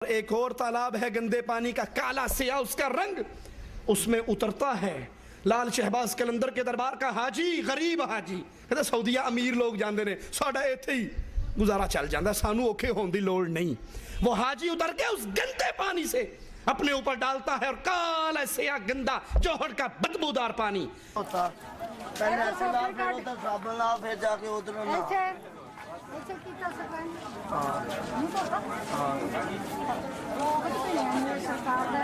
एक और तालाब है गंदे पानी का, काला सिया उसका रंग, उसमें उतरता है लाल शहबाज कलंदर के दरबार का हाजी, गरीब हाजी कहते सऊदीया अमीर लोग जाते हैं, साडा इत्थे ही गुजारा चल जाता, सानू औखे होने की लोड़ नहीं। वो हाजी उतर के उस गंदे पानी से अपने ऊपर डालता है और काला सिया गंदा जोहर का बदबूदार पानी होता। पहले ऐसे लाल फिर होता साबुन लाओ फिर जाके उधर ना। ऐसे कितना सरकार नहीं पता। वो कुछ नहीं है सरकार का।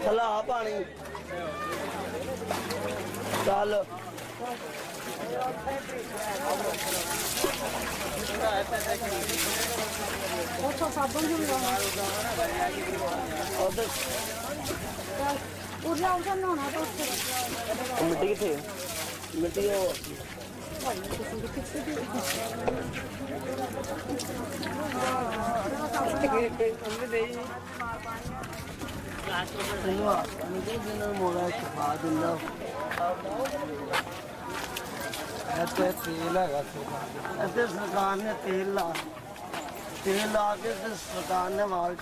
चला पानी चल अच्छा साबुन भी उठना उठना नहाना तो मिट्टी किथे मिट्टी वो सरकार ने तेल ला के सरकार ने माल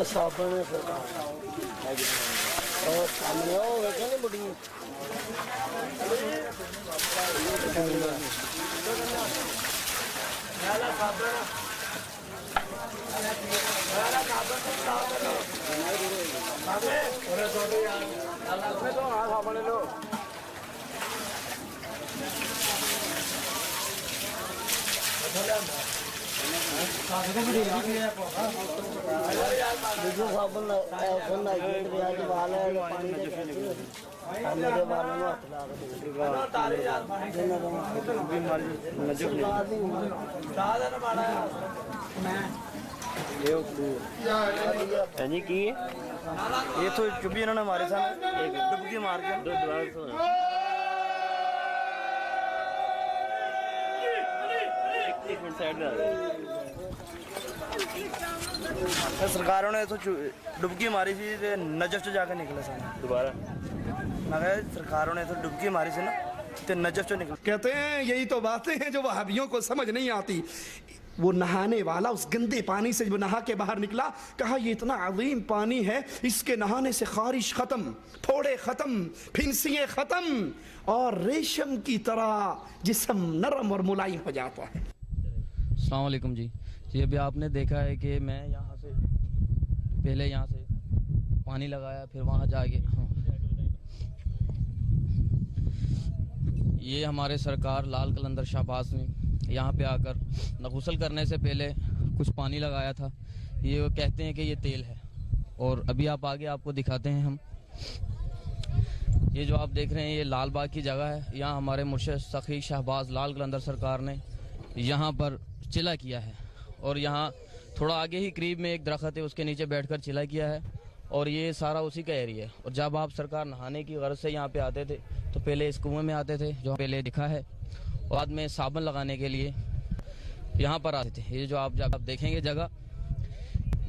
साबन और सामने नहीं बुढ़ी जी की ये तो चुप्पी इन्होंने मारे सन एक डुबकी मार के सरकारों ने तो डुबकी मारी थी नजफ से जाकर निकले सन दोबारा सरकारों ने तो डुबकी मारी थी ना तो नजफ से निकले। कहते हैं यही तो बातें हैं जो वहाबियों को समझ नहीं आती। वो नहाने वाला उस गंदे पानी से जब नहा के बाहर निकला, कहा ये इतना अजीम पानी है, इसके नहाने से खारिश खत्म, फोड़े खत्म, फिंसियाँ खत्म और रेशम की तरह जिस्म नरम और मुलायम हो जाता है। अस्सलाम वालेकुम जी। अभी आपने देखा है कि मैं यहाँ से पहले यहाँ से पानी लगाया, फिर वहाँ जाके ये हमारे सरकार लाल कलंदर शहबाज ने यहाँ पे आकर गुस्ल करने से पहले कुछ पानी लगाया था। ये कहते हैं कि ये तेल है, और अभी आप आगे आपको दिखाते हैं हम। ये जो आप देख रहे हैं ये लाल बाग की जगह है। यहाँ हमारे मुर्शिद सखी शहबाज लाल कलंदर सरकार ने यहाँ पर चिला किया है, और यहाँ थोड़ा आगे ही करीब में एक दरख्त है, उसके नीचे बैठकर चिला किया है, और ये सारा उसी का एरिया है। और जब आप सरकार नहाने की गर्ज से यहाँ पे आते थे तो पहले इस कुएं में आते थे जो पहले दिखा है, और बाद में साबुन लगाने के लिए यहाँ पर आते थे। ये जो आप जब देखेंगे जगह,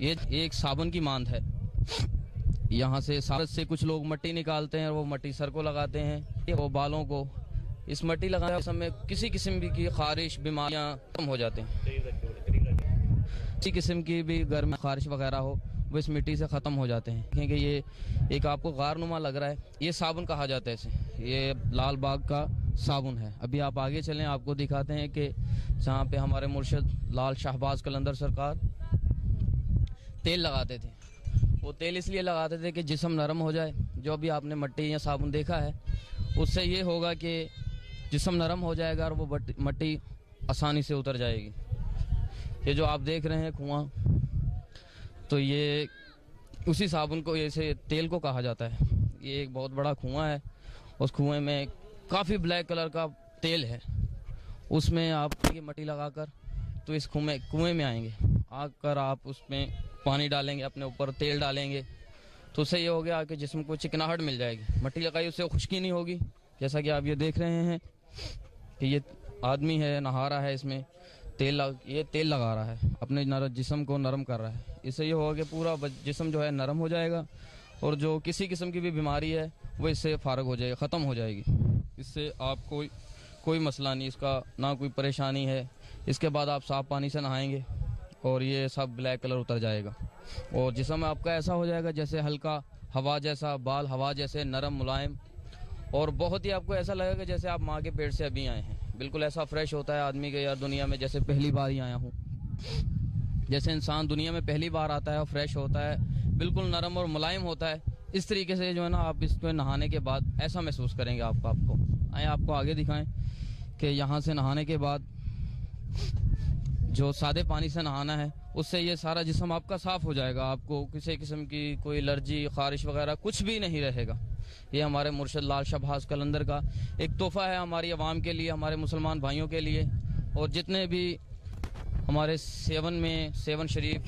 ये एक साबुन की मांद है। यहाँ से सारस से कुछ लोग मट्टी निकालते हैं, वो मट्टी सर को लगाते हैं, वो बालों को। इस मट्टी लगाने समय किसी किस्म की खारिश बीमारियाँ कम हो जाते हैं। किसी किस्म की भी घर में खारिश वगैरह हो वो इस मिट्टी से ख़त्म हो जाते हैं। क्योंकि ये एक आपको गारनुमा लग रहा है, ये साबुन कहा जाता है इसे, ये लाल बाग का साबुन है। अभी आप आगे चलें, आपको दिखाते हैं कि जहाँ पे हमारे मुर्शिद लाल शहबाज कलंदर सरकार तेल लगाते थे। वो तेल इसलिए लगाते थे कि जिस्म नरम हो जाए। जो भी आपने मट्टी या साबुन देखा है उससे ये होगा कि जिस्म नरम हो जाएगा और वो मट्टी आसानी से उतर जाएगी। ये जो आप देख रहे हैं कुआं, तो ये उसी साबुन को, ऐसे तेल को कहा जाता है। ये एक बहुत बड़ा कुआं है उस कुएं में काफ़ी ब्लैक कलर का तेल है। उसमें आप ये मट्टी लगाकर तो इस कुएं में आएंगे, आकर आप उसमें पानी डालेंगे, अपने ऊपर तेल डालेंगे, तो उससे ये हो गया कि जिस्म को चिकनाहट मिल जाएगी। मट्टी लगाई उससे खुश्की नहीं होगी। जैसा कि आप ये देख रहे हैं कि ये आदमी है, नहा रहा है, इसमें ये तेल लगा रहा है, अपने जिस्म को नरम कर रहा है। इससे ये होगा कि पूरा जिस्म जो है नरम हो जाएगा और जो किसी किस्म की भी बीमारी है वो इससे फ़ारग हो जाएगी, ख़त्म हो जाएगी। इससे आपको कोई मसला नहीं, इसका ना कोई परेशानी है। इसके बाद आप साफ़ पानी से नहाएंगे और ये सब ब्लैक कलर उतर जाएगा और जिस्म आपका ऐसा हो जाएगा जैसे हल्का हवा जैसा, बाल हवा जैसे नरम मुलायम, और बहुत ही आपको ऐसा लगेगा जैसे आप माँ के पेट से अभी आए हैं। बिल्कुल ऐसा फ्रेश होता है आदमी के, यार दुनिया में जैसे पहली बार ही आया हूँ। जैसे इंसान दुनिया में पहली बार आता है और फ्रेश होता है, बिल्कुल नरम और मुलायम होता है, इस तरीके से जो है ना आप इसको नहाने के बाद ऐसा महसूस करेंगे। आपको आए आपको आगे दिखाएं कि यहाँ से नहाने के बाद जो सादे पानी से नहाना है उससे ये सारा जिस्म आपका साफ़ हो जाएगा। आपको किसी किस्म की कोई एलर्जी, ख़ारिश वगैरह कुछ भी नहीं रहेगा। ये हमारे मुर्शद लाल शहबाज कलंदर का एक तोहफ़ा है हमारी आवाम के लिए, हमारे मुसलमान भाइयों के लिए। और जितने भी हमारे सेवन शरीफ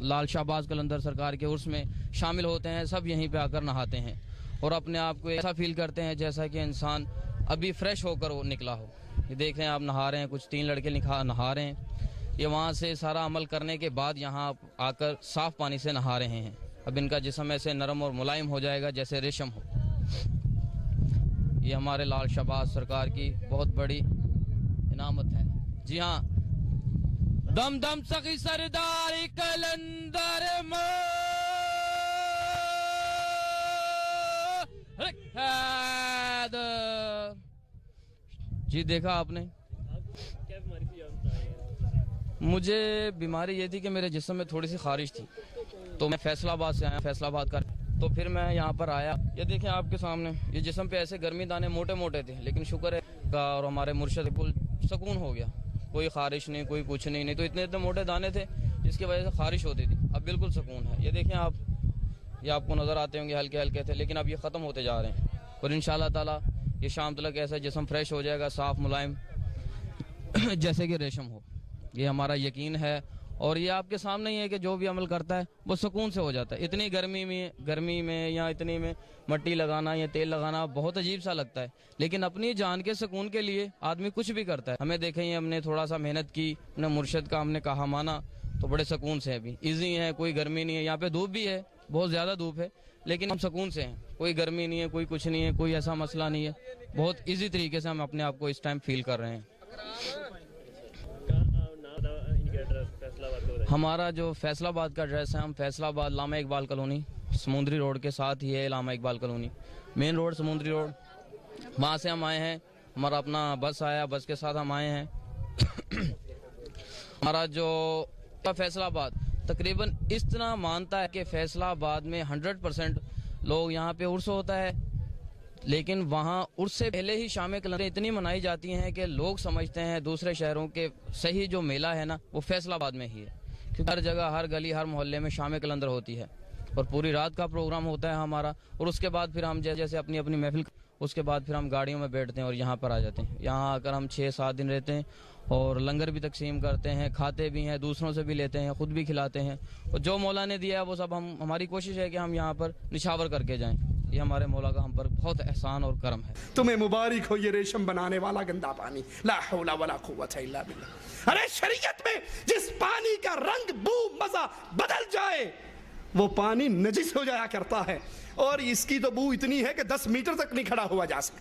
लाल शहबाज कलंदर सरकार के उर्स में शामिल होते हैं, सब यहीं पे आकर नहाते हैं और अपने आप को ऐसा फील करते हैं जैसा कि इंसान अभी फ्रेश होकर वो निकला हो। ये देख रहे हैं आप नहा रहे हैं, कुछ 3 लड़के नहा रहे हैं। ये वहाँ से सारा अमल करने के बाद यहाँ आकर साफ़ पानी से नहा रहे हैं। अब इनका जिस्म ऐसे नरम और मुलायम हो जाएगा जैसे रेशम हो। ये हमारे लाल शहबाज सरकार की बहुत बड़ी इनामत है। जी हाँ, दम दम सखी सरदार कलंदर जी। देखा आपने, मुझे बीमारी ये थी कि मेरे जिस्म में थोड़ी सी खारिश थी, तो मैं फैसलाबाद से आया, फैसलाबाद का, तो फिर मैं यहाँ पर आया। ये देखें आपके सामने, ये जिस्म पे ऐसे गर्मी दाने मोटे मोटे थे, लेकिन शुक्र है और हमारे मुर्शद बिल्कुल सुकून हो गया, कोई खारिश नहीं, कोई कुछ नहीं तो इतने मोटे दाने थे जिसकी वजह से खारिश होती थी। अब बिल्कुल सुकून है। ये देखें आप, ये आपको नज़र आते होंगे हल्के हल्के थे, लेकिन अब ये ख़त्म होते जा रहे हैं और इंशाअल्लाह ताला ये शाम तक ऐसा जिस्म फ्रेश हो जाएगा, साफ़ मुलायम जैसे कि रेशम हो। ये हमारा यकीन है और ये आपके सामने ही है कि जो भी अमल करता है वो सुकून से हो जाता है। इतनी गर्मी में या इतनी में मट्टी लगाना या तेल लगाना बहुत अजीब सा लगता है, लेकिन अपनी जान के सुकून के लिए आदमी कुछ भी करता है। हमें देखें, हमने थोड़ा सा मेहनत की, अपने मुर्शद का हमने कहा माना, तो बड़े सुकून से अभी ईजी है, कोई गर्मी नहीं है। यहाँ पे धूप भी है, बहुत ज़्यादा धूप है, लेकिन हम सुकून से हैं, कोई गर्मी नहीं है, कोई कुछ नहीं है, कोई ऐसा मसला नहीं है। बहुत ईजी तरीके से हम अपने आप को इस टाइम फील कर रहे हैं। हमारा जो फैसलाबाद का एड्रेस है, हम फैसलाबाद लामा इकबाल कॉलोनी, समुद्री रोड के साथ ही है Allama Iqbal colony, main road Samundri road. वहाँ से हम आए हैं, हमारा अपना बस आया, बस के साथ हम आए हैं। हमारा जो फैसलाबाद तकरीबन इस तरह मानता है कि फैसलाबाद में 100% लोग यहाँ पे उर्स होता है, लेकिन वहाँ उर्स से पहले ही शाम कलंदर इतनी मनाई जाती हैं कि लोग समझते हैं दूसरे शहरों के सही जो मेला है ना वो फैसलाबाद में ही है, क्योंकि हर जगह, हर गली, हर मोहल्ले में शाम कलंदर होती है और पूरी रात का प्रोग्राम होता है हमारा। और उसके बाद फिर हम जैसे अपनी अपनी महफिल, उसके बाद फिर हम गाड़ियों में बैठते हैं और यहाँ पर आ जाते हैं। यहाँ आकर हम 6-7 दिन रहते हैं और लंगर भी तकसीम करते हैं, खाते भी हैं, दूसरों से भी लेते हैं, खुद भी खिलाते हैं, और जो मौला ने दिया है वो सब हमारी कोशिश है कि हम यहाँ पर निशावर करके जाएं। ये हमारे मौला का हम पर बहुत एहसान और करम है। तुम्हें मुबारक हो ये रेशम बनाने वाला गंदा पानी। ला हौला वला कुव्वता इल्ला बिल्लाह। अरे शरीयत में जिस पानी का रंग, बू, मजा बदल जाए वो पानी नजिस हो जाया करता है, और इसकी तो बू इतनी है कि 10 मीटर तक नहीं खड़ा हुआ जा सकता।